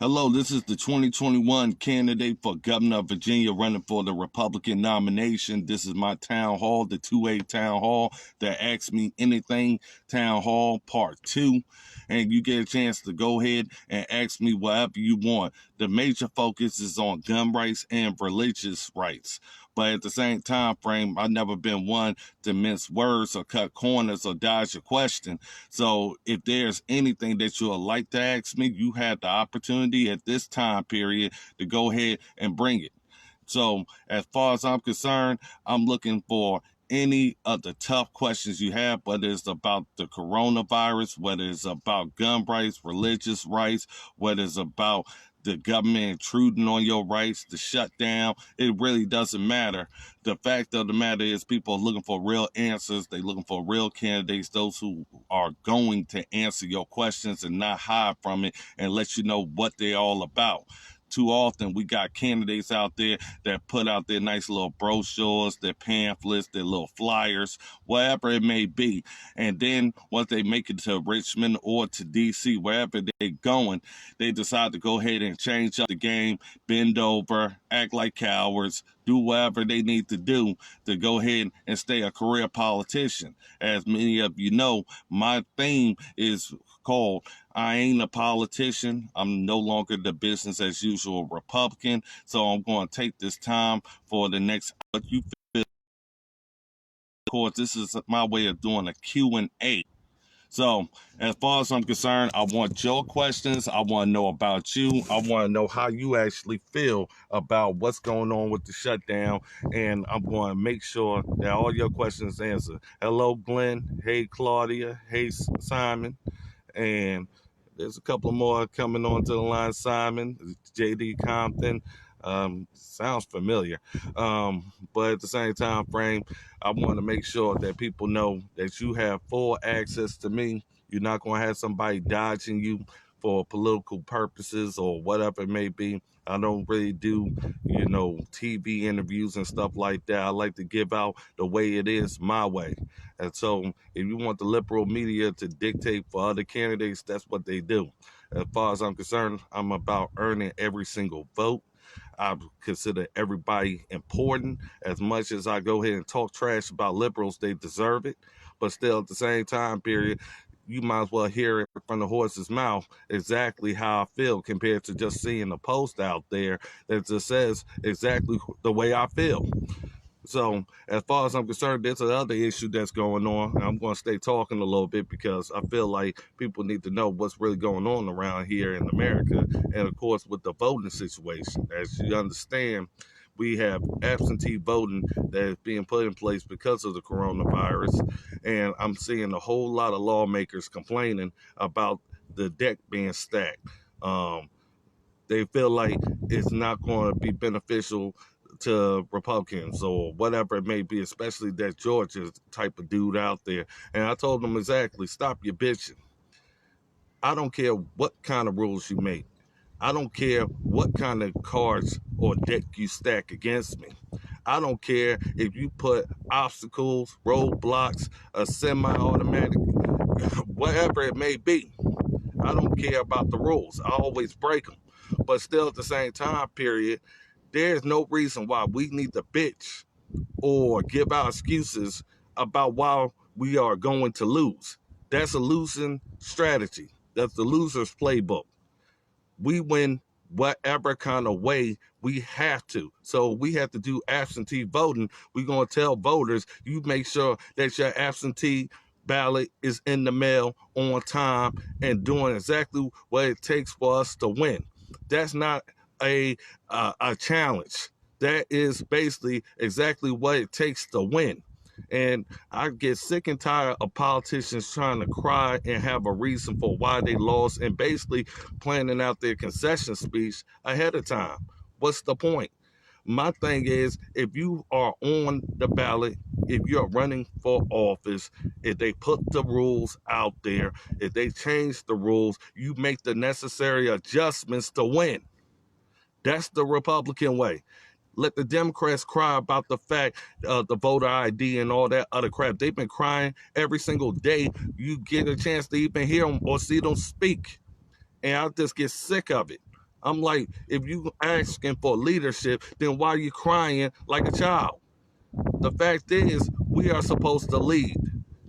Hello, this is the 2021 candidate for governor of Virginia running for the Republican nomination. This is my town hall, the 2A town hall that Ask Me Anything town hall part 2. And you get a chance to go ahead and ask me whatever you want. The major focus is on gun rights and religious rights. But at the same time frame, I've never been one to mince words or cut corners or dodge a question. So if there's anything that you would like to ask me, you have the opportunity at this time period to go ahead and bring it. So as far as I'm concerned, I'm looking for any of the tough questions you have, whether it's about the coronavirus, whether it's about gun rights, religious rights, whether it's about the government intruding on your rights, the shutdown. It really doesn't matter. The fact of the matter is people are looking for real answers. They're looking for real candidates, those who are going to answer your questions and not hide from it and let you know what they're all about. Too often we got candidates out there that put out their nice little brochures, their pamphlets, their little flyers, whatever it may be. And then once they make it to Richmond or to DC, wherever they're going, they decide to go ahead and change up the game, bend over, act like cowards, do whatever they need to do to go ahead and stay a career politician. As many of you know, my theme is called I Ain't a Politician. I'm no longer the business as usual Republican. So I'm going to take this time for the next what you feel. Of course, this is my way of doing a Q&A. So as far as I'm concerned, I want your questions. I want to know about you. I want to know how you actually feel about what's going on with the shutdown. And I'm going to make sure that all your questions answered. Hello, Glenn. Hey, Claudia. Hey, Simon. And there's a couple more coming onto the line. Simon, JD Compton. Sounds familiar. But at the same time frame, I want to make sure that people know that you have full access to me. You're not going to have somebody dodging you for political purposes or whatever it may be. I don't really do, TV interviews and stuff like that. I like to give out the way it is, my way. And so if you want the liberal media to dictate for other candidates, that's what they do. As far as I'm concerned, I'm about earning every single vote. I consider everybody important. As much as I go ahead and talk trash about liberals, they deserve it. But still, at the same time period, you might as well hear it from the horse's mouth exactly how I feel compared to just seeing a post out there that just says exactly the way I feel. So as far as I'm concerned, there's another issue that's going on. And I'm going to stay talking a little bit because I feel like people need to know what's really going on around here in America. And of course, with the voting situation, as you understand, we have absentee voting that is being put in place because of the coronavirus. And I'm seeing a whole lot of lawmakers complaining about the deck being stacked. They feel like it's not going to be beneficial to Republicans or whatever it may be, especially that Georgia type of dude out there. And I told them exactly, stop your bitching. I don't care what kind of rules you make. I don't care what kind of cards or deck you stack against me. I don't care if you put obstacles, roadblocks, a semi-automatic, whatever it may be. I don't care about the rules. I always break them. But still at the same time period, there's no reason why we need to bitch or give our excuses about why we are going to lose. That's a losing strategy. That's the loser's playbook. We win whatever kind of way we have to. So we have to do absentee voting. We're going to tell voters, you make sure that your absentee ballot is in the mail on time and doing exactly what it takes for us to win. That's not a challenge. That is basically exactly what it takes to win. And I get sick and tired of politicians trying to cry and have a reason for why they lost and basically planning out their concession speech ahead of time. What's the point? My thing is, if you are on the ballot, if you're running for office, if they put the rules out there, if they change the rules, you make the necessary adjustments to win. That's the Republican way. Let the Democrats cry about the fact the voter ID and all that other crap. They've been crying every single day. You get a chance to even hear them or see them speak. And I just get sick of it. I'm like, if you asking for leadership, then why are you crying like a child? The fact is, we are supposed to lead.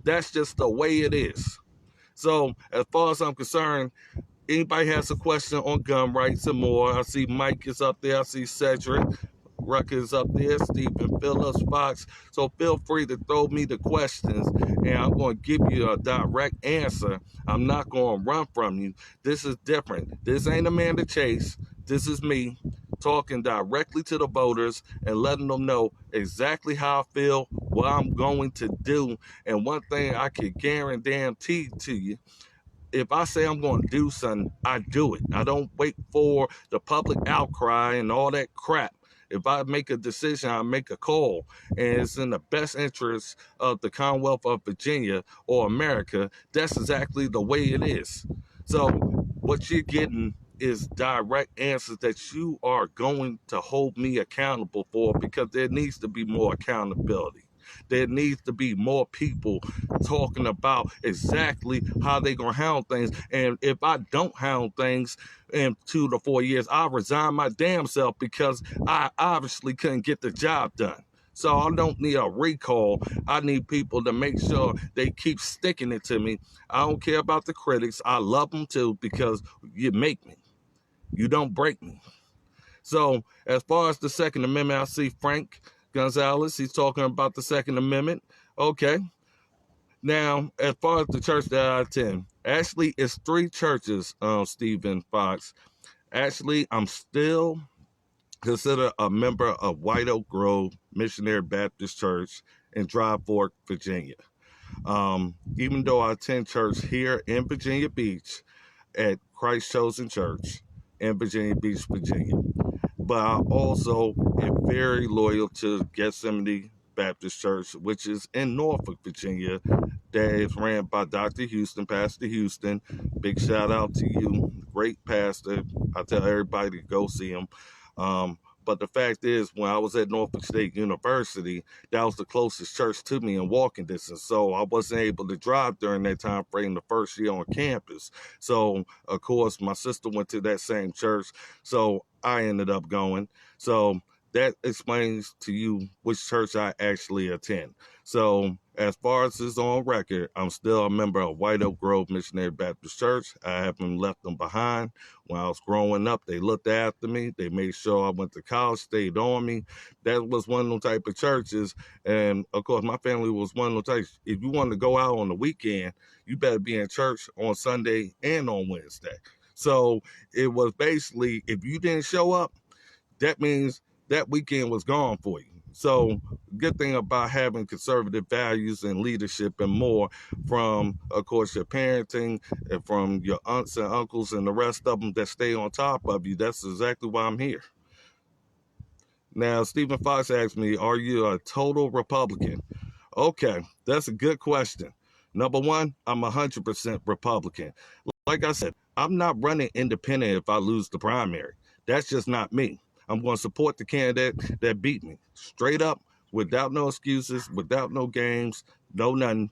That's just the way it is. So, as far as I'm concerned, anybody has a question on gun rights and more, I see Mike is up there. I see Cedric. Ruckus up there, Stephen Phillips, Fox. So feel free to throw me the questions and I'm going to give you a direct answer. I'm not going to run from you. This is different. This ain't Amanda Chase. This is me talking directly to the voters and letting them know exactly how I feel, what I'm going to do. And one thing I can guarantee to you, if I say I'm going to do something, I do it. I don't wait for the public outcry and all that crap. If I make a decision, I make a call, and it's in the best interest of the Commonwealth of Virginia or America. That's exactly the way it is. So what you're getting is direct answers that you are going to hold me accountable for, because there needs to be more accountability. There needs to be more people talking about exactly how they're going to handle things. And if I don't handle things in 2 to 4 years, I'll resign my damn self, because I obviously couldn't get the job done. So I don't need a recall. I need people to make sure they keep sticking it to me. I don't care about the critics. I love them too, because you make me. You don't break me. So as far as the Second Amendment, I see Frank Gonzalez. He's talking about the Second Amendment. Okay. Now, as far as the church that I attend, actually, it's 3 churches, Stephen Fox. Actually, I'm still considered a member of White Oak Grove Missionary Baptist Church in Dry Fork, Virginia. Even though I attend church here in Virginia Beach at Christ Chosen Church in Virginia Beach, Virginia. But I also am very loyal to Gethsemane Baptist Church, which is in Norfolk, Virginia, that is ran by Dr. Houston, Pastor Houston. Big shout out to you, great pastor. I tell everybody to go see him. But the fact is, when I was at Norfolk State University, that was the closest church to me in walking distance. So I wasn't able to drive during that time frame the first year on campus. So, of course, my sister went to that same church. So I ended up going. So that explains to you which church I actually attend. So as far as is on record, I'm still a member of White Oak Grove Missionary Baptist Church. I haven't left them behind. When I was growing up, they looked after me. They made sure I went to college, stayed on me. That was one of those type of churches. And of course, my family was one of those types. If you want to go out on the weekend, you better be in church on Sunday and on Wednesday. So it was basically, if you didn't show up, that means that weekend was gone for you. So good thing about having conservative values and leadership and more from, of course, your parenting and from your aunts and uncles and the rest of them that stay on top of you. That's exactly why I'm here. Now, Stephen Fox asked me, are you a total Republican? Okay, that's a good question. Number one, I'm 100% Republican. Like I said, I'm not running independent if I lose the primary. That's just not me. I'm going to support the candidate that beat me straight up, without no excuses, without no games, no nothing.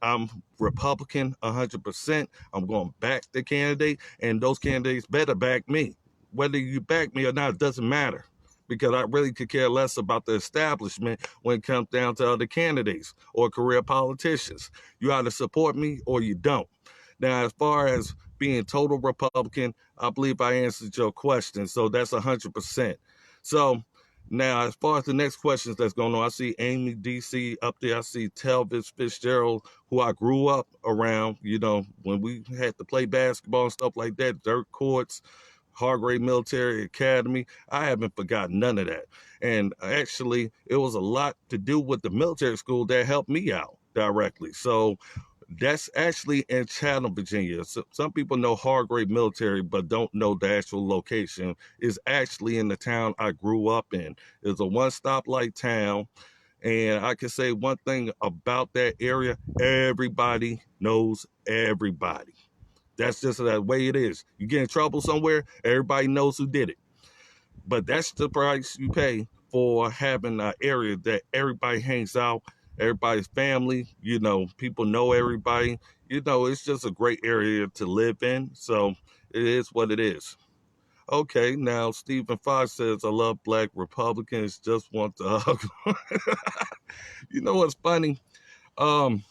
I'm Republican 100%. I'm going to back the candidate, and those candidates better back me. Whether you back me or not, it doesn't matter, because I really could care less about the establishment when it comes down to other candidates or career politicians. You either support me or you don't. Now, as far as being total Republican, I believe I answered your question. So that's 100%. So now, as far as the next questions that's going on, I see Amy DC up there. I see Telvis Fitzgerald, who I grew up around, when we had to play basketball and stuff like that, dirt courts, Hargrave Military Academy. I haven't forgotten none of that. And actually, it was a lot to do with the military school that helped me out directly. So that's actually in Chatham, Virginia. So some people know Hargrave Military, but don't know the actual location. Is actually in the town I grew up in. It's a one-stop-light town. And I can say one thing about that area: everybody knows everybody. That's just the way it is. You get in trouble somewhere, everybody knows who did it. But that's the price you pay for having an area that everybody hangs out, everybody's family, people know everybody. It's just a great area to live in. So it is what it is. Okay, now Stephen Fox says, I love black Republicans, just want to hug. You know what's funny? Um,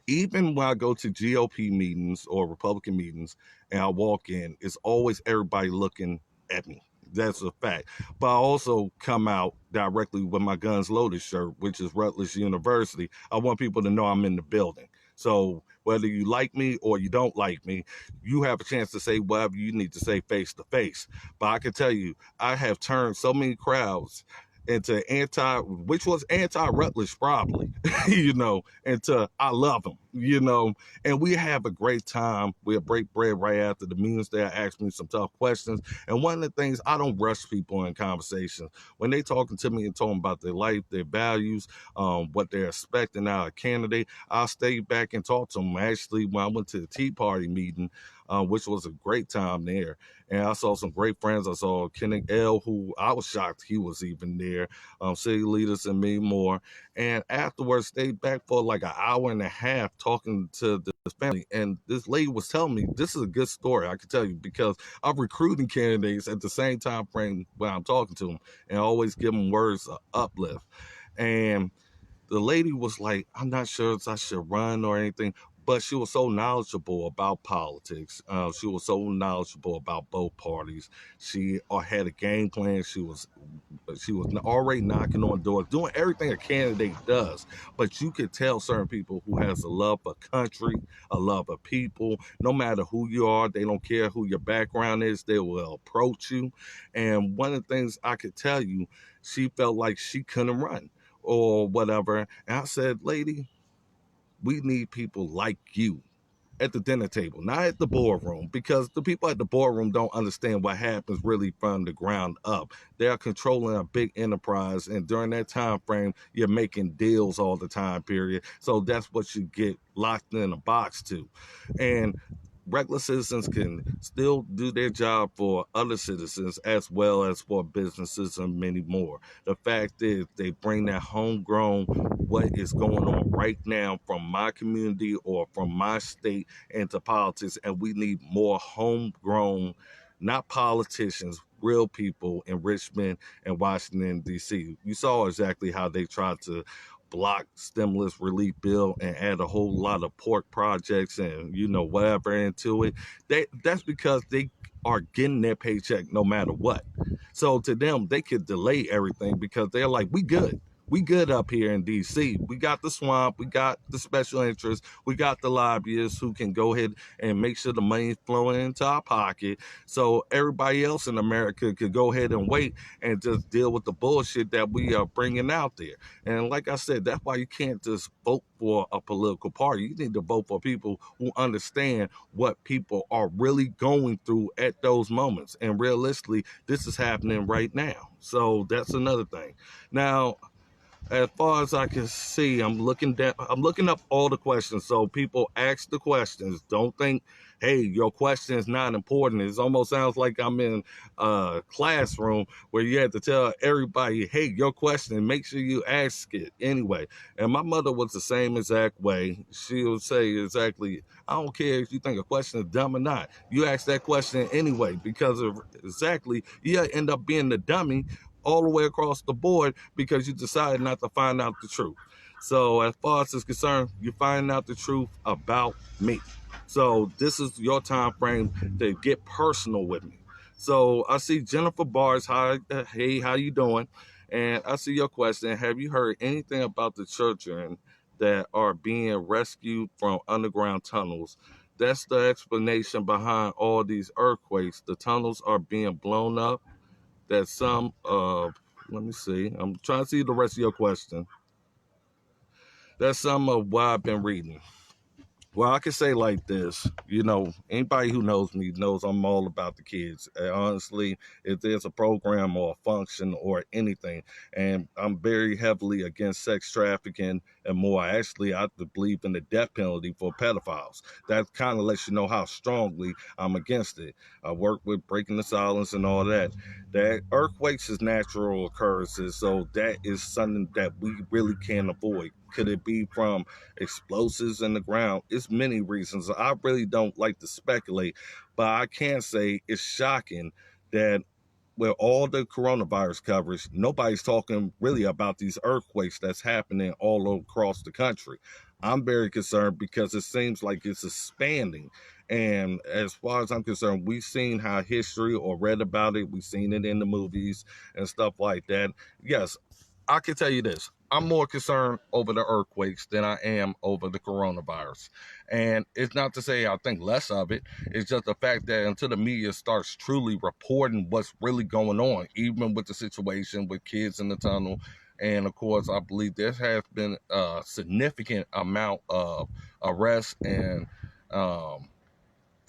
Even when I go to GOP meetings or Republican meetings and I walk in, it's always everybody looking at me. That's a fact. But I also come out directly with my Guns Loaded shirt, which is Rutledge University. I want people to know I'm in the building. So whether you like me or you don't like me, you have a chance to say whatever you need to say face to face. But I can tell you, I have turned so many crowds into which was anti-Rutledge probably, into I love them, and we have a great time. We'll break bread right after the meetings. They ask me some tough questions. And one of the things, I don't rush people in conversations. When they talking to me and talking about their life, their values, what they're expecting out of a candidate, I'll stay back and talk to them. Actually, when I went to the Tea Party meeting, which was a great time there, and I saw some great friends. I saw Kenny L, who I was shocked he was even there, city leaders and many more. And afterwards, stayed back for like an hour and a half talking to the family. And this lady was telling me, this is a good story, I can tell you, because I'm recruiting candidates at the same time frame when I'm talking to them, and I always give them words of uplift. And the lady was like, I'm not sure if I should run or anything, but she was so knowledgeable about politics. She was so knowledgeable about both parties. She had a game plan. She was already knocking on doors, doing everything a candidate does. But you could tell certain people who has a love for country, a love of people. No matter who you are, they don't care who your background is. They will approach you. And one of the things I could tell you, she felt like she couldn't run or whatever. And I said, lady, we need people like you at the dinner table, not at the boardroom, because the people at the boardroom don't understand what happens really from the ground up. They are controlling a big enterprise, and during that time frame, you're making deals all the time, period. So that's what you get locked in a box to. And regular citizens can still do their job for other citizens as well as for businesses and many more. The fact is, they bring that homegrown, what is going on right now from my community or from my state into politics, and we need more homegrown, not politicians, real people in Richmond and Washington, D.C. You saw exactly how they tried to block stimulus relief bill and add a whole lot of pork projects and whatever into it. That's because they are getting their paycheck no matter what. So to them, they could delay everything because they're like, we good. We good up here in DC. We got the swamp, we got the special interests, we got the lobbyists who can go ahead and make sure the money's flowing into our pocket. So everybody else in America could go ahead and wait and just deal with the bullshit that we are bringing out there. And like I said, that's why you can't just vote for a political party. You need to vote for people who understand what people are really going through at those moments. And realistically, this is happening right now. So that's another thing. Now, as far as I can see, I'm looking up all the questions. So people ask the questions. Don't think, hey, your question is not important. It almost sounds like I'm in a classroom where you have to tell everybody, hey, your question, make sure you ask it anyway. And my mother was the same exact way. She would say exactly, I don't care if you think a question is dumb or not. You ask that question anyway, because of exactly, you end up being the dummy all the way across the board because you decided not to find out the truth. So as far as it's concerned, you find out the truth about me. So this is your time frame to get personal with me. So I see Jennifer Bars. Hi, hey, how you doing? And I see your question. Have you heard anything about the children that are being rescued from underground tunnels? That's the explanation behind all these earthquakes. The tunnels are being blown up. That some of, let me see, I'm trying to see the rest of your question. That's some of what I've been reading. Well, I can say like this, anybody who knows me knows I'm all about the kids. And honestly, if there's a program or a function or anything, and I'm very heavily against sex trafficking and more. Actually, I believe in the death penalty for pedophiles. That kind of lets you know how strongly I'm against it. I work with breaking the silence and all that. That earthquakes is natural occurrences, so that is something that we really can't avoid. Could it be from explosives in the ground? It's many reasons. I really don't like to speculate, but I can say it's shocking that with all the coronavirus coverage, nobody's talking really about these earthquakes that's happening all across the country. I'm very concerned because it seems like it's expanding. And as far as I'm concerned, we've seen how history or read about it, we've seen it in the movies and stuff like that. Yes, I can tell you this. I'm more concerned over the earthquakes than I am over the coronavirus. And it's not to say I think less of it. It's just the fact that until the media starts truly reporting what's really going on, even with the situation with kids in the tunnel, and of course, I believe there has been a significant amount of arrests and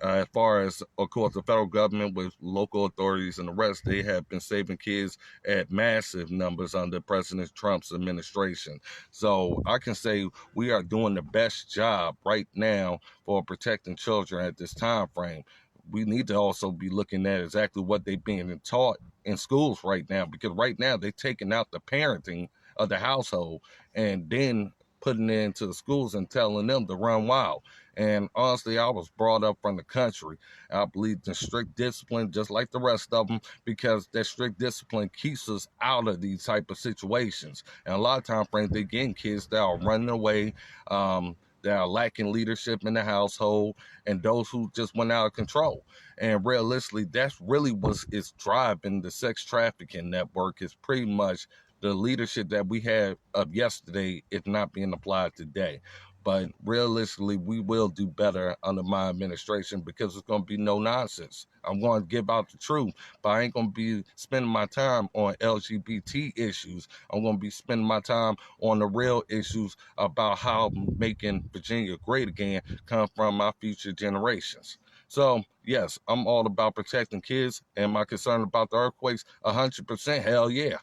as far as, of course, the federal government with local authorities and the rest, they have been saving kids at massive numbers under President Trump's administration. So I can say we are doing the best job right now for protecting children at this time frame. We need to also be looking at exactly what they're being taught in schools right now, because right now they're taking out the parenting of the household and then putting it into the schools and telling them to run wild. And honestly, I was brought up from the country. I believe in strict discipline, just like the rest of them, because that strict discipline keeps us out of these type of situations. And a lot of time frames, they getting kids that are running away, that are lacking leadership in the household, and those who just went out of control. And realistically, that's really what is driving the sex trafficking network. Is pretty much the leadership that we had of yesterday is not being applied today. But realistically, we will do better under my administration because it's going to be no nonsense. I'm going to give out the truth, but I ain't going to be spending my time on LGBT issues. I'm going to be spending my time on the real issues about how making Virginia great again come from my future generations. So, yes, I'm all about protecting kids. Am I concerned about the earthquakes? 100%, hell yeah.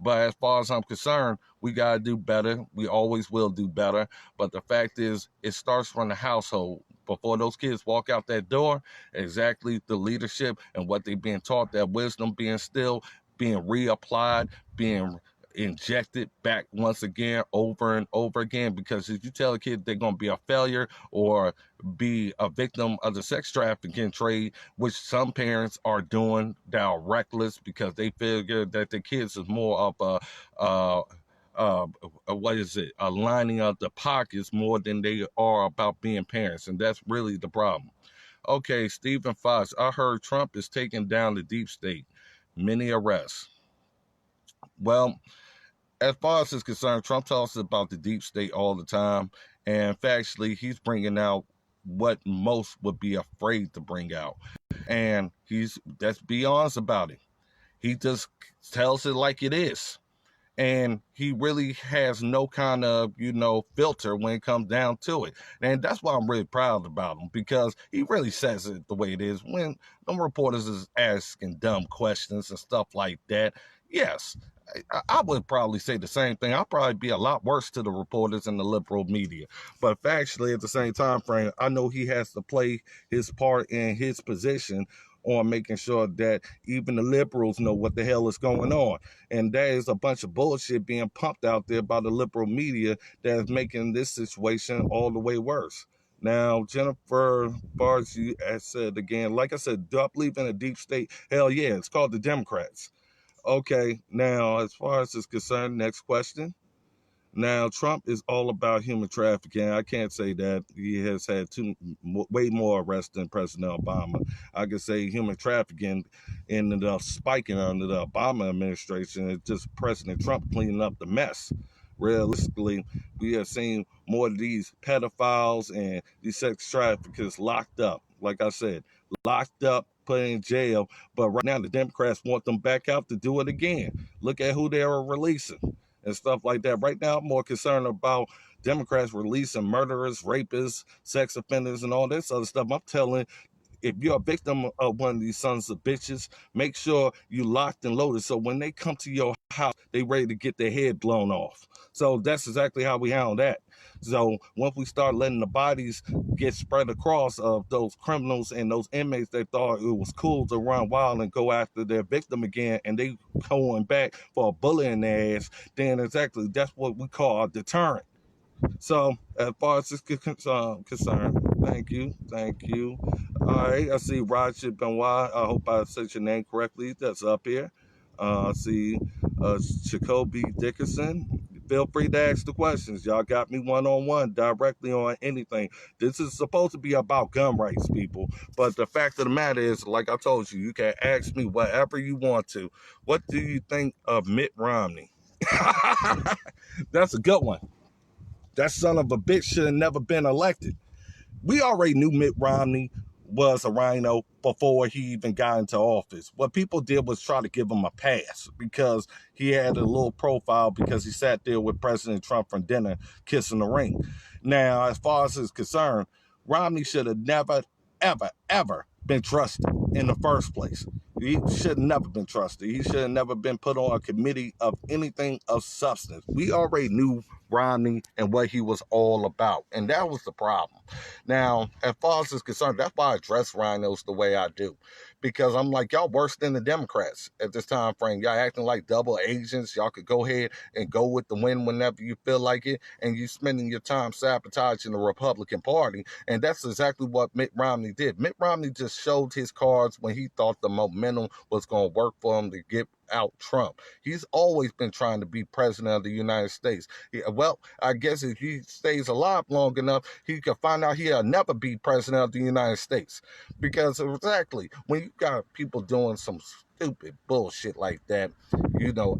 But as far as I'm concerned, we got to do better. We always will do better. But the fact is, it starts from the household. Before those kids walk out that door, exactly the leadership and what they're being taught, that wisdom being instilled, being reapplied, being injected back once again over and over again. Because if you tell a kid they're going to be a failure or be a victim of the sex trafficking trade, which some parents are doing that are reckless because they figure that the kids is more of what is it, lining up the pockets more than they are about being parents. And that's really the problem. Okay, Stephen Fox, I heard Trump is taking down the deep state. Many arrests. Well, as far as is concerned, Trump talks about the deep state all the time, and factually, he's bringing out what most would be afraid to bring out, and let's be honest about it. He just tells it like it is, and he really has no kind of filter when it comes down to it. And that's why I'm really proud about him, because he really says it the way it is. When them reporters is asking dumb questions and stuff like that, yes, I would probably say the same thing. I'll probably be a lot worse to the reporters and the liberal media. But factually, at the same time frame, I know he has to play his part in his position on making sure that even the liberals know what the hell is going on. And there is a bunch of bullshit being pumped out there by the liberal media that is making this situation all the way worse. Now, Jennifer Bargy has said again, like I said, do I believe in a deep state? Hell yeah, it's called the Democrats. Okay, now, as far as is concerned, next question. Now, Trump is all about human trafficking. I can't say that. He has had way more arrests than President Obama. I could say human trafficking ended up spiking under the Obama administration. It's just President Trump cleaning up the mess. Realistically, we have seen more of these pedophiles and these sex traffickers locked up. Like I said, locked up, put in jail. But right now, the Democrats want them back out to do it again. Look at who they are releasing and stuff like that. Right now, I'm more concerned about Democrats releasing murderers, rapists, sex offenders, and all this other stuff. I'm telling, if you're a victim of one of these sons of bitches, make sure you locked and loaded. So when they come to your house, they ready to get their head blown off. So that's exactly how we handle that. So once we start letting the bodies get spread across of those criminals and those inmates that thought it was cool to run wild and go after their victim again, and they going back for a bullet in their ass, then exactly that's what we call a deterrent. So as far as this is concerned, thank you. All right, I see Rajit Benoit. I hope I said your name correctly. That's up here. I see Jacoby Dickerson. Feel free to ask the questions. Y'all got me one-on-one directly on anything. This is supposed to be about gun rights, people. But the fact of the matter is, like I told you, you can ask me whatever you want to. What do you think of Mitt Romney? That's a good one. That son of a bitch should have never been elected. We already knew Mitt Romney was a rhino before he even got into office. What people did was try to give him a pass because he had a little profile because he sat there with President Trump for dinner kissing the ring. Now, as far as is concerned, Romney should have never, ever, ever been trusted in the first place. He should have never been trusted. He should have never been put on a committee of anything of substance. We already knew Romney and what he was all about, and that was the problem. Now, as far as is concerned, that's why I address rhinos the way I do, because I'm like, y'all worse than the Democrats at this time frame. Y'all acting like double agents. Y'all could go ahead and go with the win whenever you feel like it, and you spending your time sabotaging the Republican Party, and that's exactly what Mitt Romney did. Mitt Romney just showed his cards when he thought the momentum was going to work for him to get out Trump. He's always been trying to be president of the United States. Well, I guess if he stays alive long enough, he could find out he'll never be president of the United States. Because exactly, when you got people doing some stupid bullshit like that,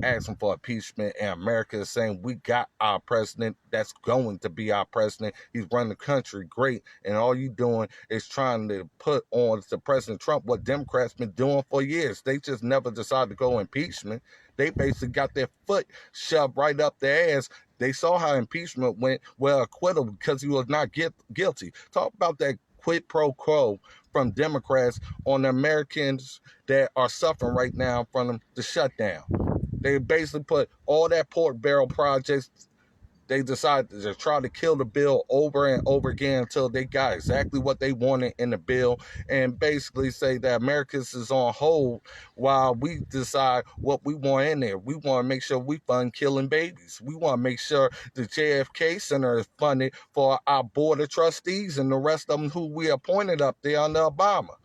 asking for impeachment, and America is saying we got our president that's going to be our president. He's running the country great, and all you doing is trying to put on to President Trump what Democrats been doing for years. They just never decided to go impeachment. They basically got their foot shoved right up their ass. They saw how impeachment went. Well, acquittal because he was not guilty. Talk about that quid pro quo from Democrats on the Americans that are suffering right now from the shutdown. They basically put all that pork barrel projects. They decided to try to kill the bill over and over again until they got exactly what they wanted in the bill, and basically say that America's is on hold while we decide what we want in there. We want to make sure we fund killing babies. We want to make sure the JFK Center is funded for our board of trustees and the rest of them who we appointed up there under Obama.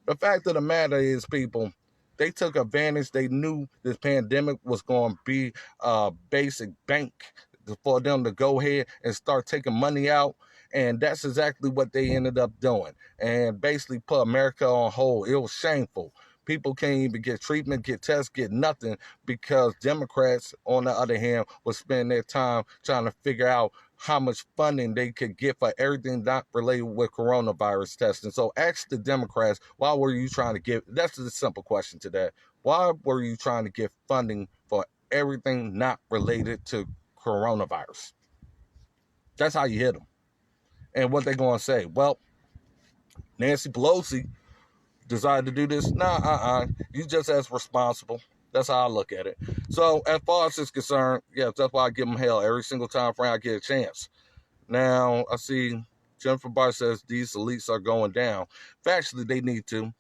The fact of the matter is, people, they took advantage. They knew this pandemic was going to be a basic bank for them to go ahead and start taking money out. And that's exactly what they ended up doing. And basically put America on hold. It was shameful. People can't even get treatment, get tests, get nothing because Democrats, on the other hand, will spend their time trying to figure out how much funding they could get for everything not related with coronavirus testing. So ask the Democrats, why were you trying to get, that's a simple question to that. Why were you trying to get funding for everything not related to coronavirus? That's how you hit them. And what they going to say? Well, Nancy Pelosi decided to do this. Nah, you just as responsible. That's how I look at it. So as far as it's concerned, yeah, that's why I give them hell every single time frame I get a chance. Now, I see Jennifer Barr says these elites are going down. Factually, they need to.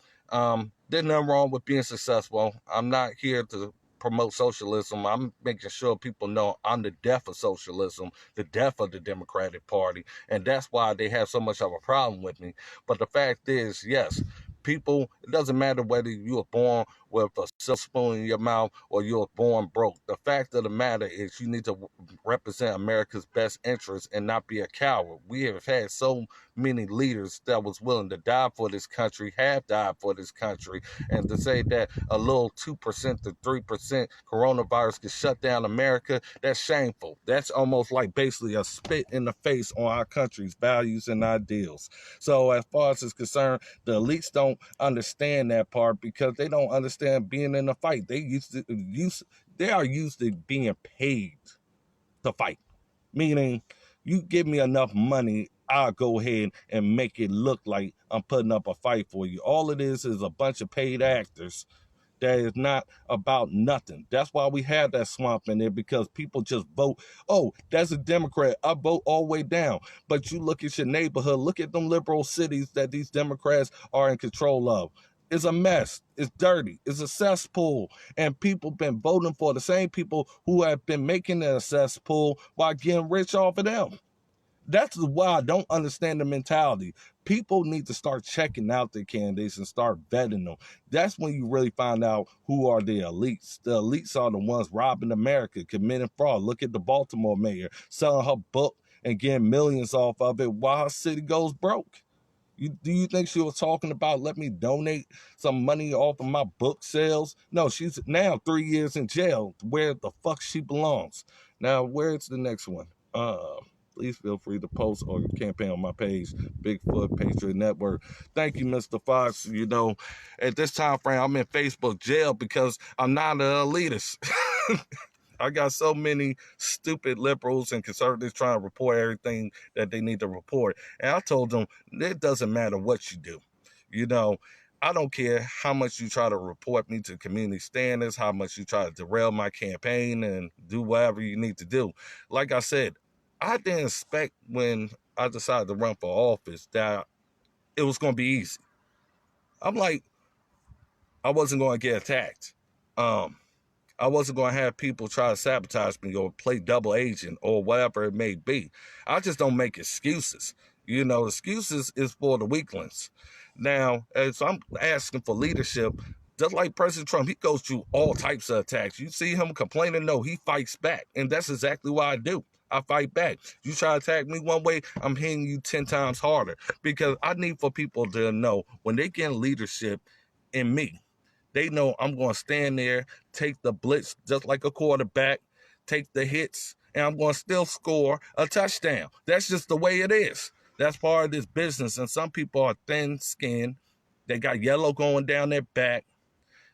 There's nothing wrong with being successful. I'm not here to promote socialism. I'm making sure people know I'm the death of socialism, the death of the Democratic Party, and that's why they have so much of a problem with me. But the fact is, yes, people, it doesn't matter whether you were born with a silver spoon in your mouth or you were born broke. The fact of the matter is you need to represent America's best interests and not be a coward. We have had so many leaders that was willing to die for this country, have died for this country, and to say that a little 2% to 3% coronavirus could shut down America, that's shameful. That's almost like basically a spit in the face on our country's values and ideals. So as far as it's concerned, the elites don't understand that part because they don't understand being in a fight. They are used to being paid to fight. Meaning, you give me enough money, I'll go ahead and make it look like I'm putting up a fight for you. All it is a bunch of paid actors that is not about nothing. That's why we have that swamp in there, because people just vote. Oh, that's a Democrat. I vote all the way down. But you look at your neighborhood, look at them liberal cities that these Democrats are in control of. It's a mess. It's dirty. It's a cesspool. And people been voting for the same people who have been making it a cesspool while getting rich off of them. That's why I don't understand the mentality. People need to start checking out the candidates and start vetting them. That's when you really find out who are the elites. The elites are the ones robbing America, committing fraud. Look at the Baltimore mayor selling her book and getting millions off of it while her city goes broke. Do you think she was talking about let me donate some money off of my book sales? No, she's now 3 years in jail where the fuck she belongs. Now, where's the next one? Please feel free to post or campaign on my page, Bigfoot Patriot Network. Thank you, Mr. Fox. You know, at this time frame, I'm in Facebook jail because I'm not an elitist. I got so many stupid liberals and conservatives trying to report everything that they need to report. And I told them, it doesn't matter what you do. You know, I don't care how much you try to report me to community standards, how much you try to derail my campaign and do whatever you need to do. Like I said, I didn't expect when I decided to run for office that it was going to be easy. I'm like, I wasn't going to get attacked. I wasn't going to have people try to sabotage me or play double agent or whatever it may be. I just don't make excuses. You know, excuses is for the weaklings. Now, as I'm asking for leadership, just like President Trump, he goes through all types of attacks. You see him complaining, no, he fights back. And that's exactly what I do. I fight back. You try to attack me one way, I'm hitting you 10 times harder. Because I need for people to know when they get leadership in me, they know I'm going to stand there, take the blitz just like a quarterback, take the hits, and I'm going to still score a touchdown. That's just the way it is. That's part of this business. And some people are thin-skinned. They got yellow going down their back.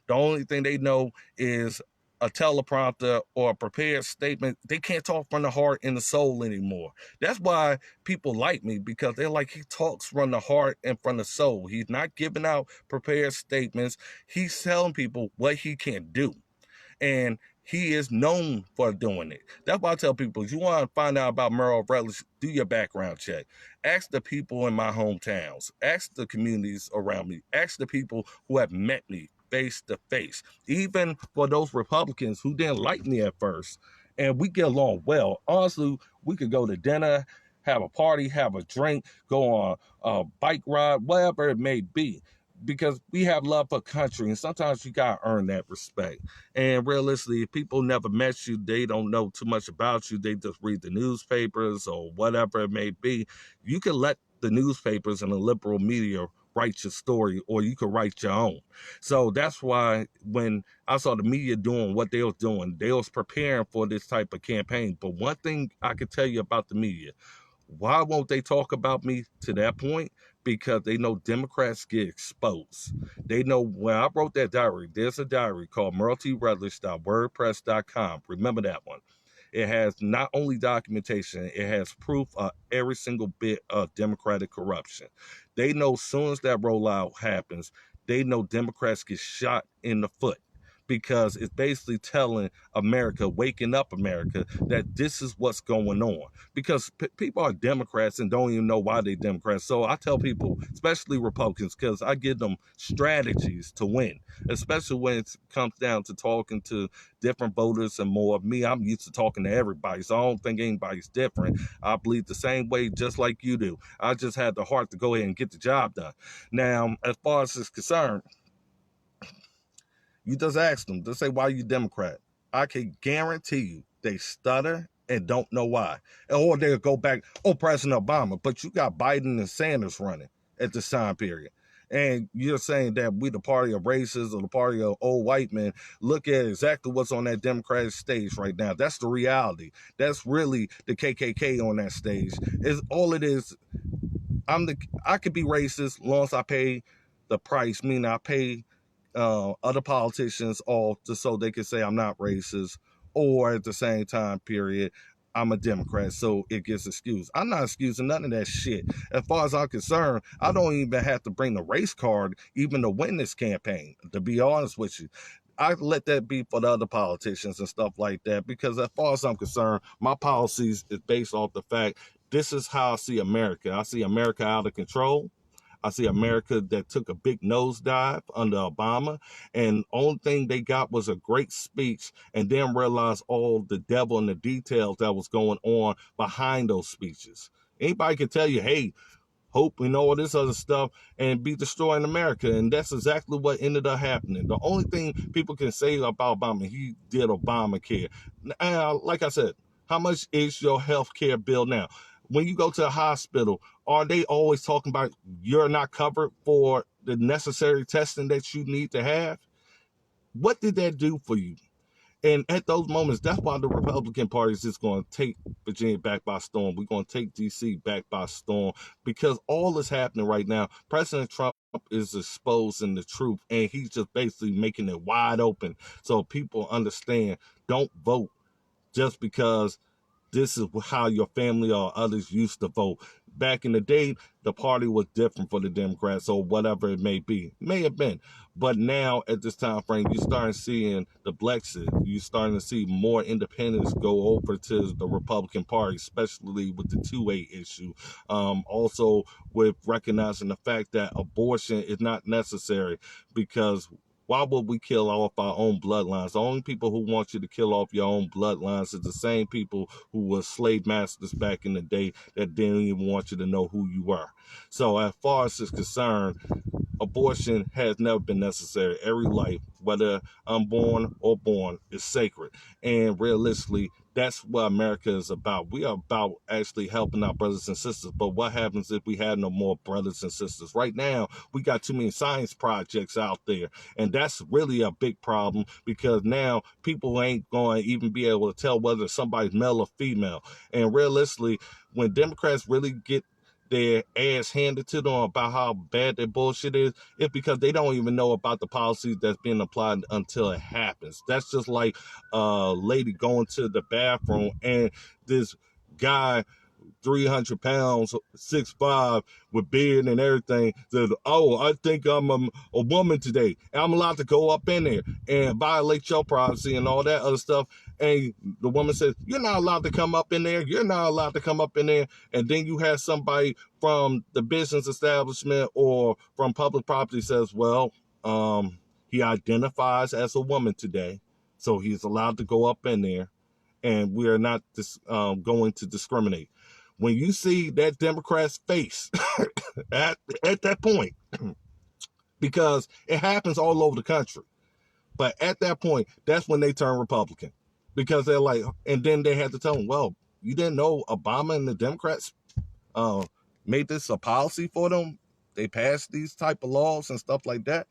The only thing they know is a teleprompter or a prepared statement. They can't talk from the heart and the soul anymore. That's why people like me, because they're like, he talks from the heart and from the soul. He's not giving out prepared statements. He's telling people what he can do. And he is known for doing it. That's why I tell people, if you want to find out about Merle Rutledge, do your background check. Ask the people in my hometowns. Ask the communities around me. Ask the people who have met me face to face. Even for those Republicans who didn't like me at first, and we get along well. Honestly, we could go to dinner, have a party, have a drink, go on a bike ride, whatever it may be, because we have love for country, and sometimes you gotta earn that respect. And realistically, if people never met you, they don't know too much about you, they just read the newspapers or whatever it may be, you can let the newspapers and the liberal media write your story, or you could write your own. So that's why when I saw the media doing what they was doing, they was preparing for this type of campaign. But one thing I can tell you about the media, why won't they talk about me to that point? Because they know Democrats get exposed. They know when I wrote that diary, there's a diary called merletyrutledge.wordpress.com. Remember that one. It has not only documentation, it has proof of every single bit of Democratic corruption. They know as soon as that rollout happens, they know Democrats get shot in the foot, because it's basically telling America, waking up America, that this is what's going on. Because people are Democrats and don't even know why they're Democrats. So I tell people, especially Republicans, because I give them strategies to win, especially when it comes down to talking to different voters and more. Me, I'm used to talking to everybody, so I don't think anybody's different. I believe the same way just like you do. I just had the heart to go ahead and get the job done. Now, as far as it's concerned, you just ask them, just say, why are you Democrat? I can guarantee you they stutter and don't know why. Or they'll go back, oh, President Obama, but you got Biden and Sanders running at this time period. And you're saying that we the party of racists or the party of old white men. Look at exactly what's on that Democratic stage right now. That's the reality. That's really the KKK on that stage. Is all it is. I could be racist as long as I pay the price, meaning I pay other politicians off just so they can say I'm not racist, or at the same time period, I'm a Democrat, so it gets excused. I'm not excusing none of that shit. As far as I'm concerned, I don't even have to bring the race card even to win this campaign, to be honest with you. I let that be for the other politicians and stuff like that, because as far as I'm concerned, my policies is based off the fact this is how I see America. I see America out of control. I see America that took a big nosedive under Obama, and only thing they got was a great speech, and then realized all the devil and the details that was going on behind those speeches. Anybody can tell you, hey, hope and all this other stuff and be destroying America. And that's exactly what ended up happening. The only thing people can say about Obama, he did Obamacare. Like I said, how much is your health care bill now? When you go to the hospital, are they always talking about you're not covered for the necessary testing that you need to have? What did that do for you? And at those moments, that's why the Republican Party is just going to take Virginia back by storm. We're going to take D.C. back by storm because all that's happening right now, President Trump is exposing the truth, and he's just basically making it wide open so people understand. Don't vote just because this is how your family or others used to vote. Back in the day, the party was different for the Democrats or whatever it may be. May have been. But now at this time frame, you're starting seeing the Brexit. You're starting to see more independents go over to the Republican Party, especially with the 2A issue. Also with recognizing the fact that abortion is not necessary because why would we kill off our own bloodlines? The only people who want you to kill off your own bloodlines is the same people who were slave masters back in the day that didn't even want you to know who you were. So as far as it's concerned, abortion has never been necessary. Every life, whether unborn or born, is sacred. And realistically, that's what America is about. We are about actually helping our brothers and sisters. But what happens if we have no more brothers and sisters? Right now, we got too many science projects out there. And that's really a big problem because now people ain't going to even be able to tell whether somebody's male or female. And realistically, when Democrats really get their ass handed to them about how bad their bullshit is, it's because they don't even know about the policies that's being applied until it happens. That's just like a lady going to the bathroom and this guy 300 pounds, 6'5", with beard and everything, says, oh, I think I'm a woman today. And I'm allowed to go up in there and violate your privacy and all that other stuff. And the woman says, you're not allowed to come up in there. You're not allowed to come up in there. And then you have somebody from the business establishment or from public property says, well, he identifies as a woman today, so he's allowed to go up in there, and we are not going to discriminate. When you see that Democrat's face at that point, because it happens all over the country, but at that point, that's when they turn Republican. Because they're like, and then they had to tell them, well, you didn't know Obama and the Democrats made this a policy for them? They passed these type of laws and stuff like that?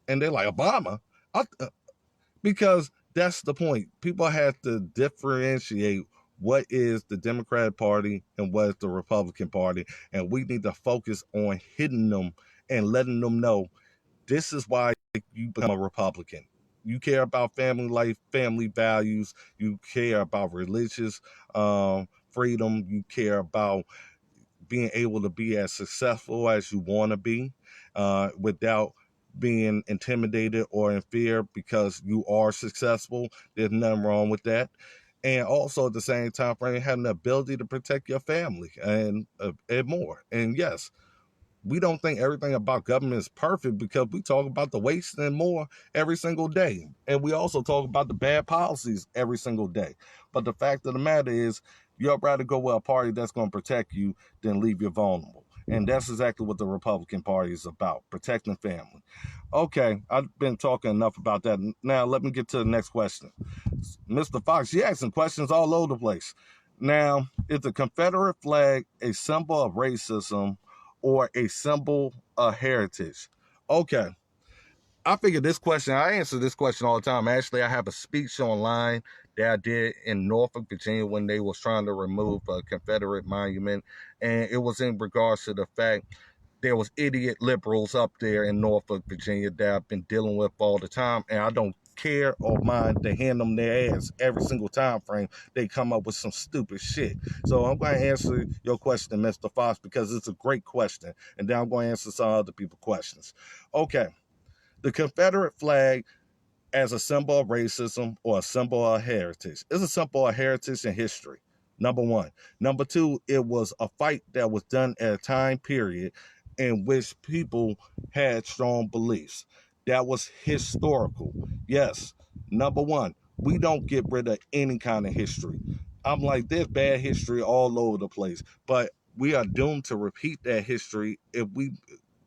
And they're like, Obama? Because that's the point. People have to differentiate what is the Democratic Party and what is the Republican Party. And we need to focus on hitting them and letting them know this is why you become a Republican. You care about family life, family values. You care about religious freedom. You care about being able to be as successful as you want to be without being intimidated or in fear because you are successful. There's nothing wrong with that. And also at the same time frame, having the ability to protect your family and more. And yes, we don't think everything about government is perfect because we talk about the waste and more every single day. And we also talk about the bad policies every single day. But the fact of the matter is, you'd rather go with a party that's going to protect you than leave you vulnerable. And that's exactly what the Republican Party is about, protecting family. Okay, I've been talking enough about that. Now let me get to the next question. Mr. Fox, you asking questions all over the place. Now, is the Confederate flag a symbol of racism or a symbol of heritage? Okay, I figured this question, I answer this question all the time. Actually, I have a speech online that I did in Norfolk, Virginia when they was trying to remove a Confederate monument. And it was in regards to the fact there was idiot liberals up there in Norfolk, Virginia that I've been dealing with all the time. And I don't care or mind to hand them their ass every single time frame they come up with some stupid shit. So I'm going to answer your question, Mr. Fox, because it's a great question. And then I'm going to answer some other people's questions. Okay. The Confederate flag as a symbol of racism or a symbol of heritage. It's a symbol of heritage and history, number one. Number two, it was a fight that was done at a time period in which people had strong beliefs. That was historical. Yes, number one, we don't get rid of any kind of history. I'm like, there's bad history all over the place, but we are doomed to repeat that history if we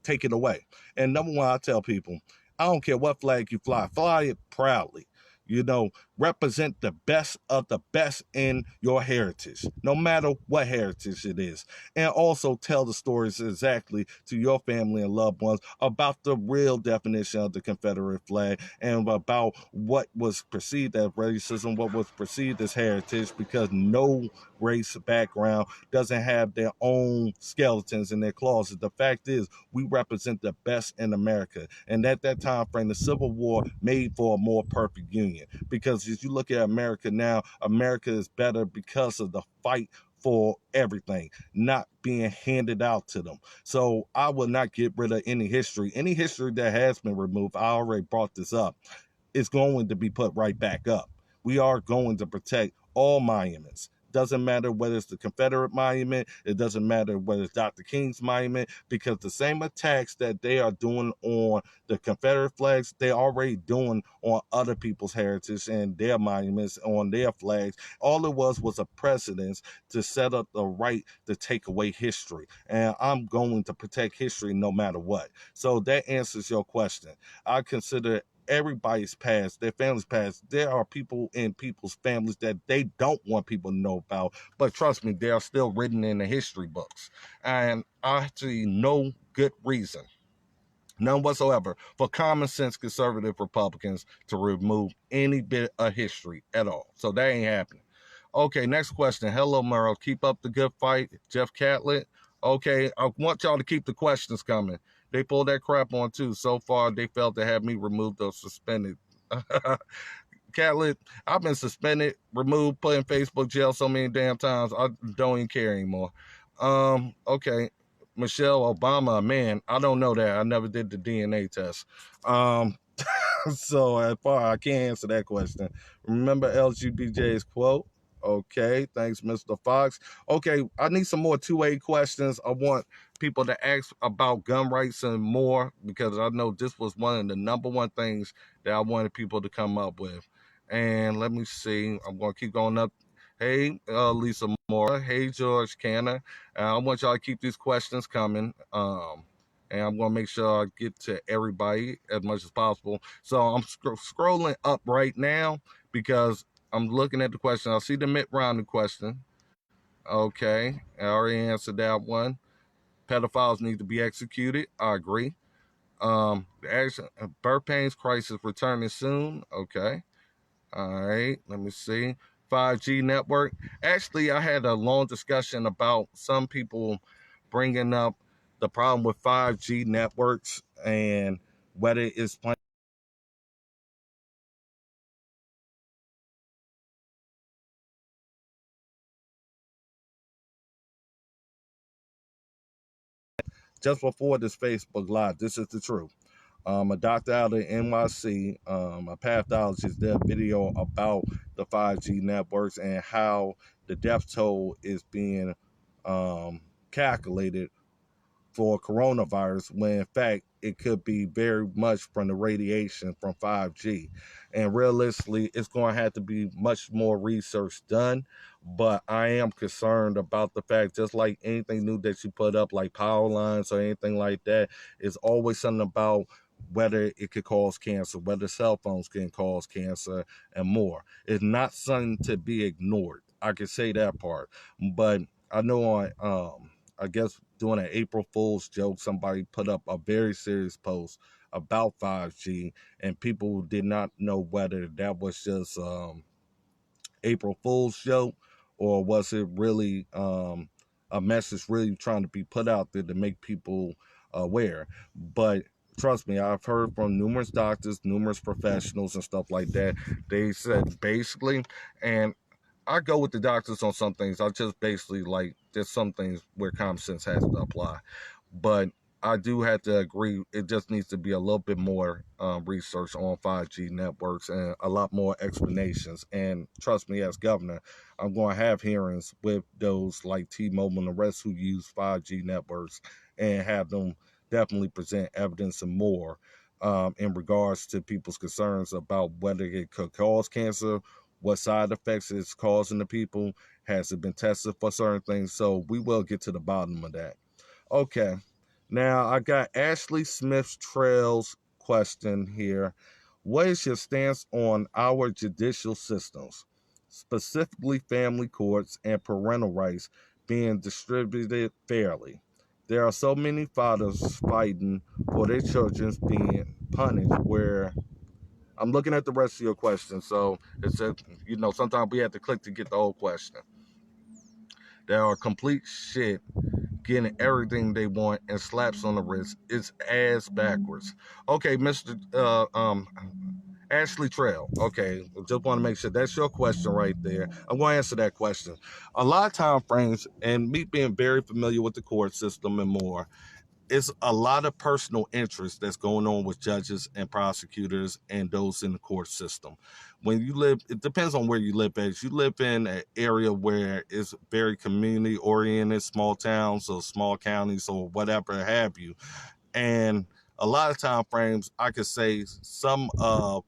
take it away. And number one, I tell people, I don't care what flag you fly it proudly. You know, represent the best of the best in your heritage, no matter what heritage it is. And also tell the stories exactly to your family and loved ones about the real definition of the Confederate flag and about what was perceived as racism, what was perceived as heritage, because no race background doesn't have their own skeletons in their closet. The fact is, we represent the best in America. And at that time frame, the Civil War made for a more perfect union. Because as you look at America now, America is better because of the fight for everything, not being handed out to them. So I will not get rid of any history. Any history that has been removed, I already brought this up, is going to be put right back up. We are going to protect all monuments. Doesn't matter whether it's the Confederate monument, it doesn't matter whether it's Dr. King's monument, because the same attacks that they are doing on the Confederate flags, they're already doing on other people's heritage and their monuments, on their flags. All it was a precedence to set up the right to take away history. And I'm going to protect history no matter what. So that answers your question. I consider everybody's past, their family's past. There are people in people's families that they don't want people to know about, but trust me, they are still written in the history books. And I see no good reason, none whatsoever, for common sense conservative Republicans to remove any bit of history at all. So that ain't happening. Okay, next question. Hello, Merle. Keep up the good fight, Jeff Catlett. Okay, I want y'all to keep the questions coming. They pulled that crap on too. So far, they failed to have me removed or suspended. Catlett, I've been suspended, removed, put in Facebook jail so many damn times. I don't even care anymore. Okay. Michelle Obama, man, I don't know that. I never did the DNA test. So as far I can't answer that question. Remember LGBJ's quote? Okay, thanks, Mr. Fox. Okay, I need some more 2A questions. I want people to ask about gun rights and more, because I know this was one of the number one things that I wanted people to come up with. And let me see. I'm going to keep going up. Hey, Lisa Mora. Hey, George Canner. I want y'all to keep these questions coming. And I'm going to make sure I get to everybody as much as possible. So I'm scrolling up right now because I'm looking at the question. I see the Mitt Romney question. Okay, I already answered that one. Pedophiles need to be executed. I agree. The birth pains crisis returning soon. Okay. All right. Let me see. 5G network. Actually, I had a long discussion about some people bringing up the problem with 5G networks and whether it's playing. Just before this Facebook Live, this is the truth. A doctor out of NYC, a pathologist, did a video about the 5G networks and how the death toll is being calculated for coronavirus, when in fact it could be very much from the radiation from 5G. And realistically, it's going to have to be much more research done. But I am concerned about the fact, just like anything new that you put up, like power lines or anything like that, is always something about whether it could cause cancer, whether cell phones can cause cancer, and more. It's not something to be ignored. I can say that part. But I know I guess doing an April Fool's joke, somebody put up a very serious post about 5G, and people did not know whether that was just April Fool's joke, or was it really a message really trying to be put out there to make people aware. But trust me, I've heard from numerous doctors, numerous professionals and stuff like that. They said basically, and I go with the doctors on some things. I just basically like there's some things where common sense has to apply, but I do have to agree. It just needs to be a little bit more research on 5G networks and a lot more explanations. And trust me, as governor, I'm going to have hearings with those like T-Mobile and the rest who use 5G networks, and have them definitely present evidence and more in regards to people's concerns about whether it could cause cancer what side effects it's causing to people. Has it been tested for certain things? So we will get to the bottom of that. Okay. Now I got Ashley Smith Trail's question here. What is your stance on our judicial systems, specifically family courts and parental rights being distributed fairly? There are so many fathers fighting for their children being punished where I'm looking at the rest of your question. So it's a, sometimes we have to click to get the whole question. There are complete shit getting everything they want and slaps on the wrist. It's ass backwards. Okay, Mr. Ashley Trail. Okay, just want to make sure that's your question right there. I'm going to answer that question. A lot of time frames, and me being very familiar with the court system and more, it's a lot of personal interest that's going on with judges and prosecutors and those in the court system. When you live, it depends on where you live. As you live in an area where it's very community oriented, small towns or small counties or whatever have you, and a lot of time frames, I could say some of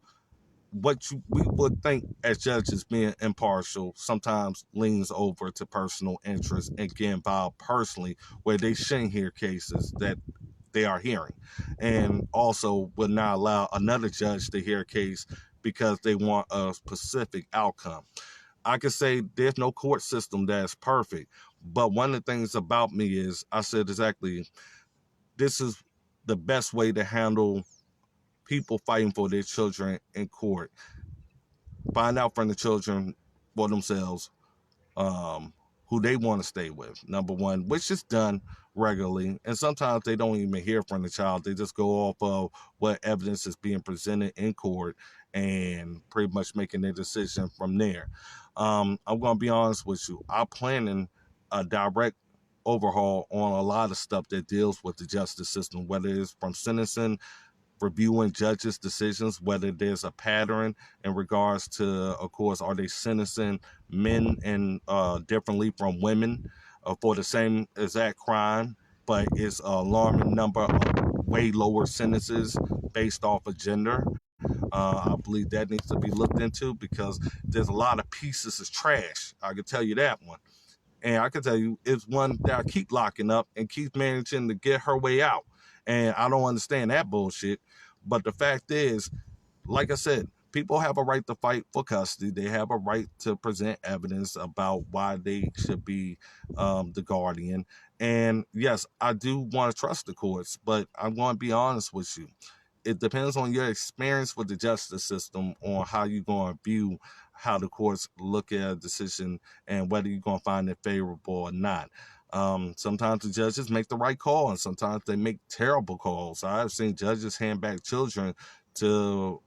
we would think as judges being impartial sometimes leans over to personal interest and get involved personally where they shouldn't hear cases that they are hearing, and also would not allow another judge to hear a case because they want a specific outcome. I could say there's no court system that's perfect, but one of the things about me is I said exactly this is the best way to handle people fighting for their children in court. Find out from the children for themselves um, who they want to stay with, number one, which is done regularly. And sometimes they don't even hear from the child. They just go off of what evidence is being presented in court and pretty much making their decision from there. I'm going to be honest with you. I'm planning a direct overhaul on a lot of stuff that deals with the justice system, whether it's from sentencing, reviewing judges' decisions, whether there's a pattern in regards to, of course, are they sentencing men and differently from women for the same exact crime, but it's an alarming number of way lower sentences based off of gender. I believe that needs to be looked into because there's a lot of pieces of trash. I can tell you that one. And I can tell you, it's one that I keep locking up and keep managing to get her way out. And I don't understand that bullshit. But the fact is, like I said, people have a right to fight for custody. They have a right to present evidence about why they should be the guardian. And yes, I do want to trust the courts, but I'm going to be honest with you. It depends on your experience with the justice system on how you're going to view how the courts look at a decision and whether you're going to find it favorable or not. Sometimes the judges make the right call and sometimes they make terrible calls. I've seen judges hand back children to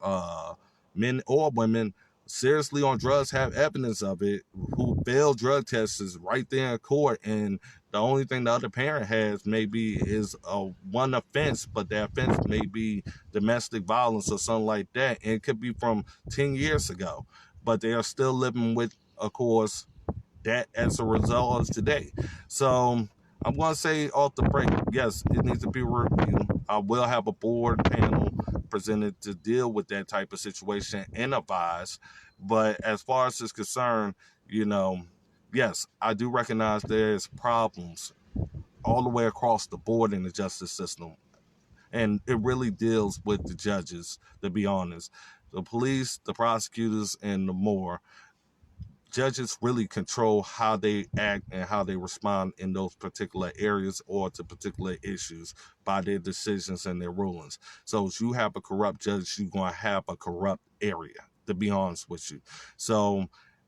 men or women seriously on drugs, have evidence of it, who failed drug tests is right there in court, and the only thing the other parent has maybe is one offense, but the offense may be domestic violence or something like that, and it could be from 10 years ago, but they are still living with, of course, that as a result of today. So I'm going to say off the break, yes, it needs to be reviewed. I will have a board panel presented to deal with that type of situation and advise. But as far as it's concerned, yes, I do recognize there's problems all the way across the board in the justice system. And it really deals with the judges, to be honest. The police, the prosecutors, and the more judges really control how they act and how they respond in those particular areas or to particular issues by their decisions and their rulings. So if you have a corrupt judge, you're going to have a corrupt area, to be honest with you. So,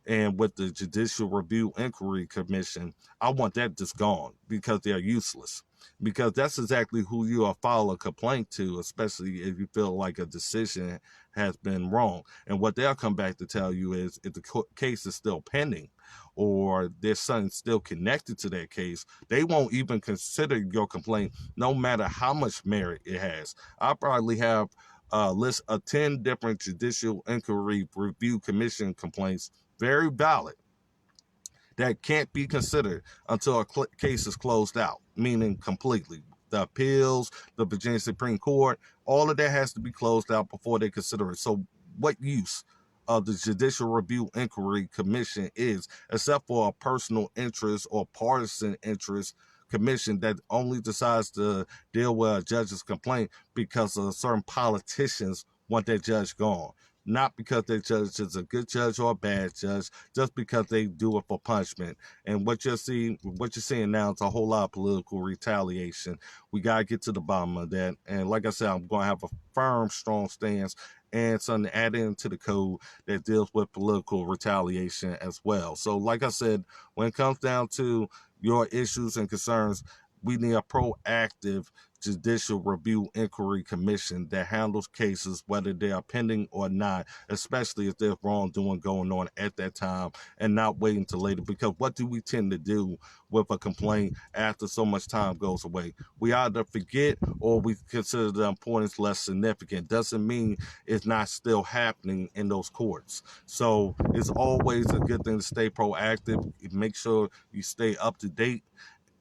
and with the Judicial Review Inquiry Commission, I want that just gone because they're useless. Because that's exactly who you are file a complaint to, especially if you feel like a decision has been wrong. And what they'll come back to tell you is if the case is still pending or there's something still connected to that case, they won't even consider your complaint no matter how much merit it has. I probably have a list of 10 different Judicial Inquiry Review Commission complaints, very valid, that can't be considered until a case is closed out, meaning completely. The appeals, the Virginia Supreme Court, all of that has to be closed out before they consider it. So what use of the Judicial Review Inquiry Commission is, except for a personal interest or partisan interest commission that only decides to deal with a judge's complaint because of certain politicians want that judge gone. Not because that judge is a good judge or a bad judge, just because they do it for punishment. And what you're seeing now is a whole lot of political retaliation. We gotta get to the bottom of that. And like I said, I'm gonna have a firm, strong stance and something to add into the code that deals with political retaliation as well. So, like I said, when it comes down to your issues and concerns, we need a proactive Judicial Review Inquiry Commission that handles cases whether they are pending or not, especially if there's wrongdoing going on at that time, and not waiting till later. Because what do we tend to do with a complaint after so much time goes away? We either forget or we consider the importance less significant. Doesn't mean it's not still happening in those courts. So it's always a good thing to stay proactive, make sure you stay up to date.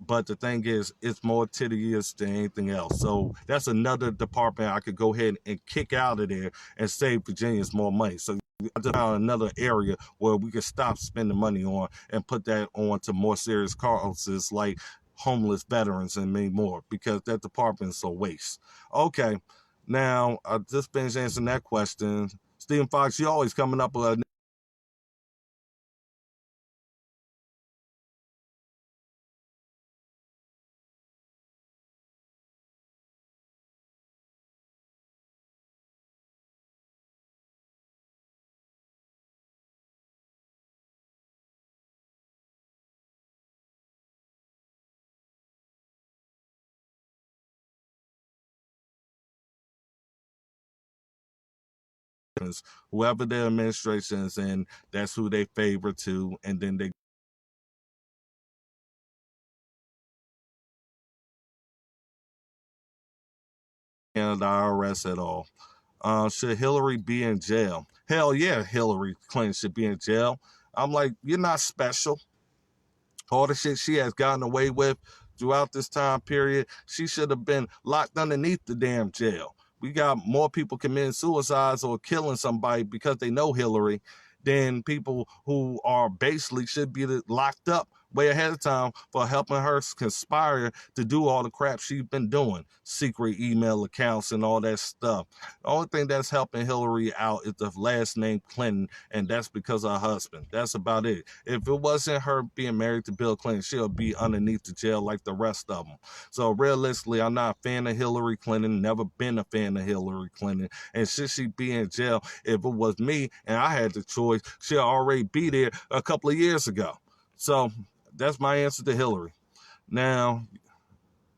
But the thing is, it's more tedious than anything else. So that's another department I could go ahead and kick out of there and save Virginians more money. So I just found another area where we could stop spending money on and put that on to more serious causes like homeless veterans and many more, because that department is a waste. Okay, now I just finished answering that question. Stephen Fox, you always coming up with a whoever their administration is in, that's who they favor to, and then they and the IRS at all. Should Hillary be in jail? Hell yeah, Hillary Clinton should be in jail. I'm like, you're not special. All the shit she has gotten away with throughout this time period, she should have been locked underneath the damn jail. We got more people committing suicides or killing somebody because they know Hillary than people who are basically should be locked up way ahead of time for helping her conspire to do all the crap she's been doing, secret email accounts and all that stuff. The only thing that's helping Hillary out is the last name Clinton, and that's because of her husband. That's about it. If it wasn't her being married to Bill Clinton, she'll be underneath the jail like the rest of them. So realistically, I'm not a fan of Hillary Clinton, never been a fan of Hillary Clinton, and should she be in jail? If it was me and I had the choice, she'll already be there a couple of years ago. So that's my answer to Hillary. Now,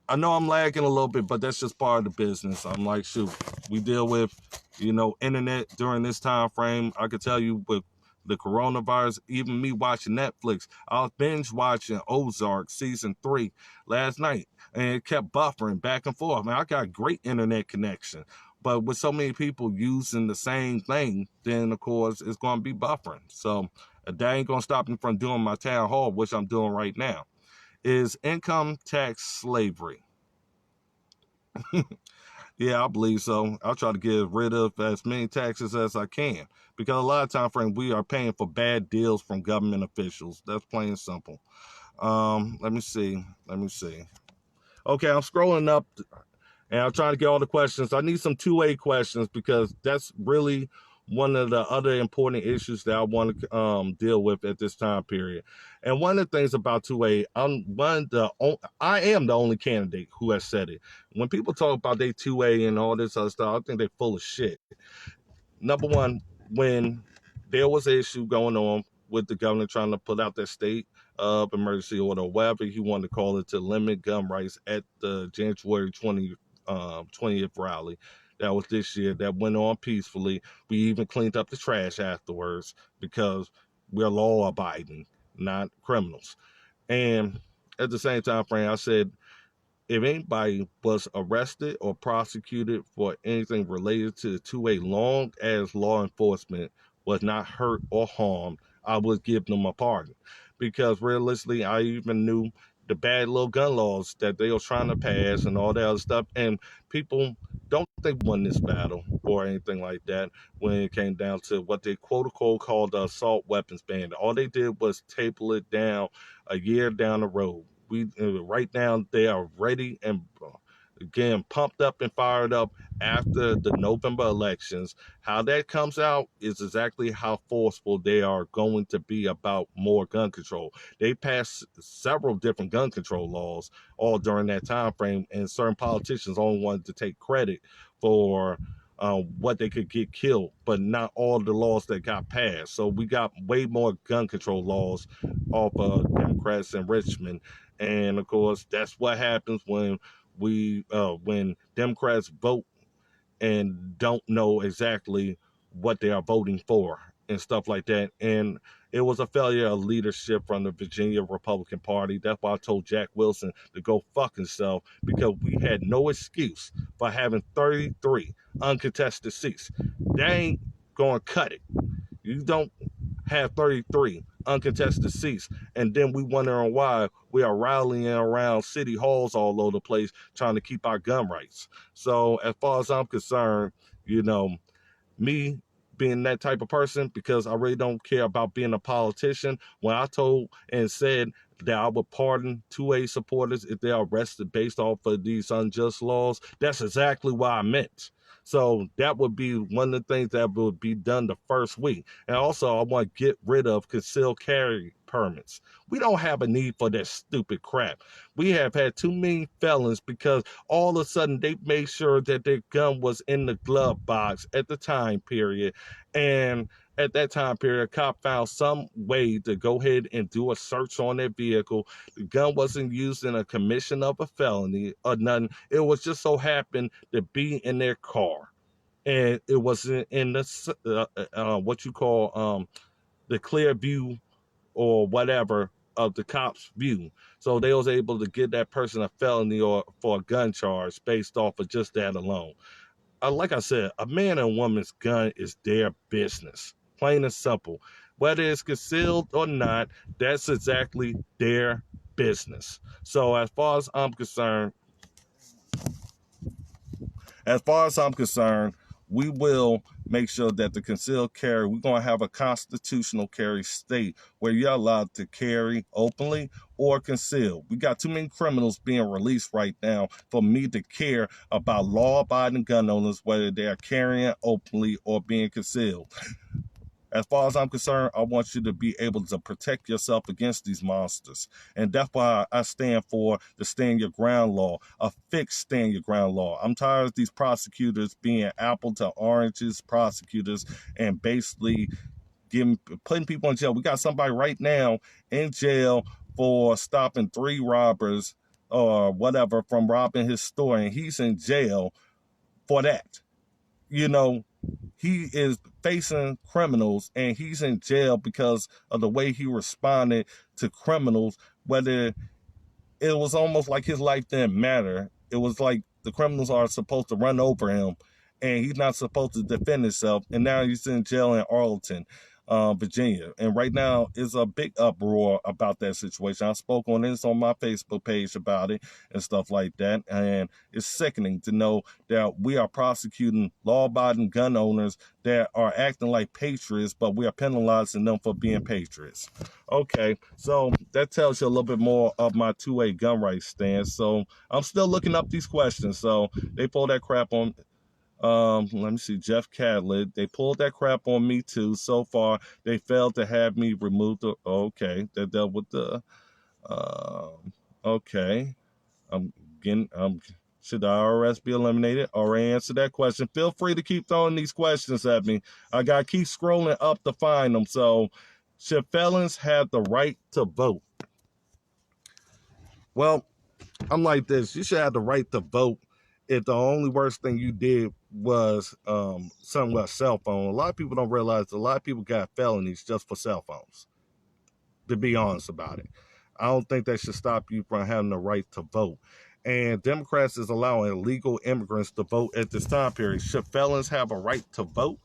I know I'm lagging a little bit, but that's just part of the business. I'm like, shoot, we deal with, internet during this time frame. I could tell you with the coronavirus, even me watching Netflix, I was binge watching Ozark season 3 last night, and it kept buffering back and forth. Man, I got great internet connection, but with so many people using the same thing, then of course it's going to be buffering. So that ain't going to stop me from doing my town hall, which I'm doing right now. Is income tax slavery? Yeah, I believe so. I'll try to get rid of as many taxes as I can, because a lot of time frame we are paying for bad deals from government officials. That's plain and simple. Let me see. Okay, I'm scrolling up and I'm trying to get all the questions. I need some two-way questions because that's really one of the other important issues that I want to deal with at this time period. And one of the things about two-way, I am the only candidate who has said it. When people talk about they two-way and all this other stuff, I think they're full of shit. Number one, when there was an issue going on with the governor trying to put out that state of emergency order, whatever he wanted to call it, to limit gun rights at the January 20th rally. That was this year. That went on peacefully. We even cleaned up the trash afterwards because we're law abiding, not criminals. And at the same time frame, I said, if anybody was arrested or prosecuted for anything related to the two-way, long as law enforcement was not hurt or harmed, I would give them a pardon. Because realistically, I even knew the bad little gun laws that they were trying to pass and all that other stuff. And people don't think won this battle or anything like that when it came down to what they quote unquote called the assault weapons ban. All they did was table it down a year down the road. We right now they are ready and again pumped up and fired up after the November elections. How that comes out is exactly how forceful they are going to be about more gun control. They passed several different gun control laws all during that time frame, and certain politicians only wanted to take credit for what they could get killed, but not all the laws that got passed. So we got way more gun control laws off of Democrats in Richmond, and of course that's what happens when Democrats vote and don't know exactly what they are voting for and stuff like that. And it was a failure of leadership from the Virginia Republican Party. That's why I told Jack Wilson to go fuck himself, because we had no excuse for having 33 uncontested seats. That ain't gonna cut it. You don't have 33 uncontested seats, and then we wondering why we are rallying around city halls all over the place trying to keep our gun rights. So as far as I'm concerned, you know, me being that type of person, because I really don't care about being a politician, when I told and said that I would pardon 2A supporters if they are arrested based off of these unjust laws, that's exactly what I meant. So that would be one of the things that would be done the first week. And also, I want to get rid of concealed carry permits. We don't have a need for that stupid crap. We have had too many felons because all of a sudden they made sure that their gun was in the glove box at the time period. And at that time period, a cop found some way to go ahead and do a search on their vehicle. The gun wasn't used in a commission of a felony or nothing. It was just so happened to be in their car. And it was in the, what you call the clear view or whatever of the cop's view. So they was able to give that person a felony or for a gun charge based off of just that alone. Like I said, a man and woman's gun is their business, plain and simple. Whether it's concealed or not, that's exactly their business. So as far as I'm concerned, we will make sure that the concealed carry, we're going to have a constitutional carry state where you're allowed to carry openly or conceal. We got too many criminals being released right now for me to care about law-abiding gun owners, whether they are carrying openly or being concealed. As far as I'm concerned, I want you to be able to protect yourself against these monsters. And that's why I stand for the stand your ground law, a fixed stand your ground law. I'm tired of these prosecutors being apple to oranges prosecutors and basically putting people in jail. We got somebody right now in jail for stopping 3 robbers or whatever from robbing his store, and he's in jail for that. You know, he is facing criminals and he's in jail because of the way he responded to criminals, whether it was almost like his life didn't matter. It was like the criminals are supposed to run over him and he's not supposed to defend himself. And now he's in jail in Arlington, Virginia. And right now is a big uproar about that situation. I spoke on this on my Facebook page about it and stuff like that. And it's sickening to know that we are prosecuting law-abiding gun owners that are acting like patriots, but we are penalizing them for being patriots. Okay, so that tells you a little bit more of my 2A gun rights stance. So I'm still looking up these questions. So they pulled that crap on. Let me see, Jeff Catlett. They pulled that crap on me too. So far, they failed to have me remove the. Okay, they dealt with the. Okay, I'm getting. Should the IRS be eliminated? Already answered that question. Feel free to keep throwing these questions at me. I gotta keep scrolling up to find them. So, should felons have the right to vote? Well, I'm like this. You should have the right to vote if the only worst thing you did was something with a cell phone. A lot of people don't realize a lot of people got felonies just for cell phones, to be honest about it. I don't think that should stop you from having the right to vote. And Democrats is allowing illegal immigrants to vote at this time period. Should felons have a right to vote?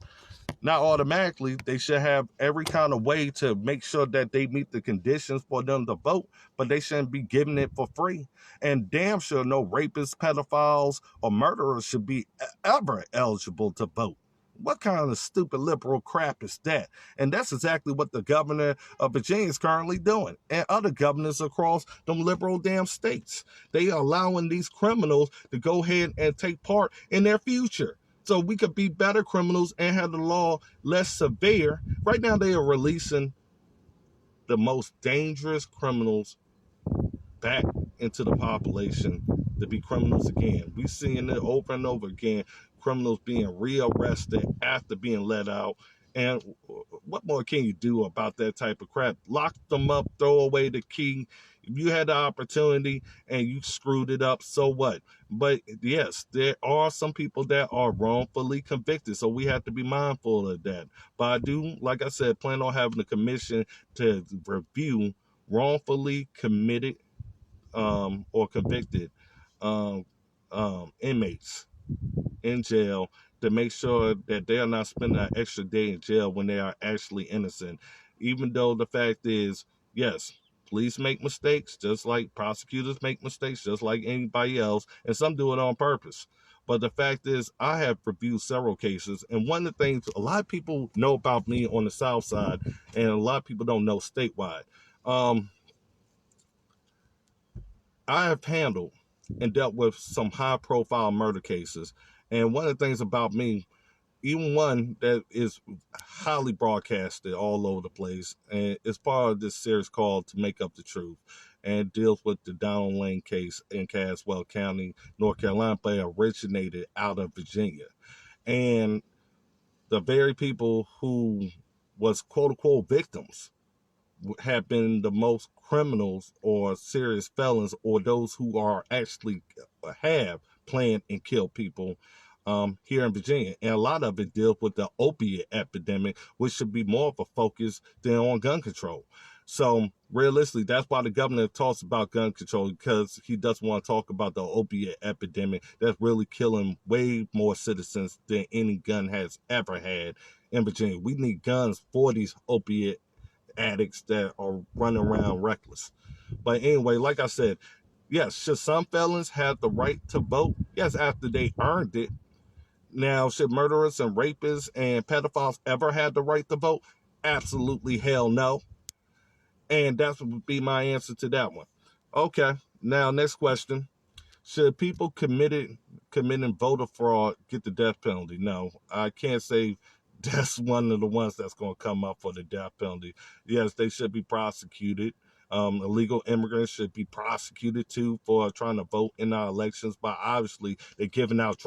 Not automatically, they should have every kind of way to make sure that they meet the conditions for them to vote, but they shouldn't be giving it for free. And damn sure no rapists, pedophiles, or murderers should be ever eligible to vote. What kind of stupid liberal crap is that? And that's exactly what the governor of Virginia is currently doing, and other governors across them liberal damn states. They are allowing these criminals to go ahead and take part in their future, so we could be better criminals and have the law less severe. Right now, they are releasing the most dangerous criminals back into the population to be criminals again. We're seeing it over and over again, criminals being rearrested after being let out. And what more can you do about that type of crap? Lock them up, throw away the key. If you had the opportunity and you screwed it up, so what? But yes, there are some people that are wrongfully convicted, so we have to be mindful of that. But I do, like I said, plan on having a commission to review wrongfully committed or convicted um, inmates in jail to make sure that they are not spending an extra day in jail when they are actually innocent. Even though the fact is, yes, police make mistakes, just like prosecutors make mistakes, just like anybody else, and some do it on purpose. But the fact is, I have reviewed several cases, and one of the things a lot of people know about me on the South Side, and a lot of people don't know statewide. I have handled and dealt with some high profile murder cases. And one of the things about me, even one that is highly broadcasted all over the place, and it's part of this series called To Make Up the Truth, and deals with the Donald Lane case in Caswell County, North Carolina, but it originated out of Virginia. And the very people who was quote unquote victims have been the most criminals or serious felons, or those who are actually have planned and killed people here in Virginia. And a lot of it deals with the opiate epidemic, which should be more of a focus than on gun control. So realistically, that's why the governor talks about gun control, because he doesn't want to talk about the opiate epidemic that's really killing way more citizens than any gun has ever had in Virginia. We need guns for these opiate addicts that are running around reckless. But anyway, like I said, yes, should some felons have the right to vote? Yes, after they earned it. Now, should murderers and rapists and pedophiles ever have the right to vote? Absolutely hell no. And that would be my answer to that one. Okay, now next question. Should people committing voter fraud get the death penalty? No, I can't say that's one of the ones that's going to come up for the death penalty. Yes, they should be prosecuted. Illegal immigrants should be prosecuted too for trying to vote in our elections, but obviously they're giving out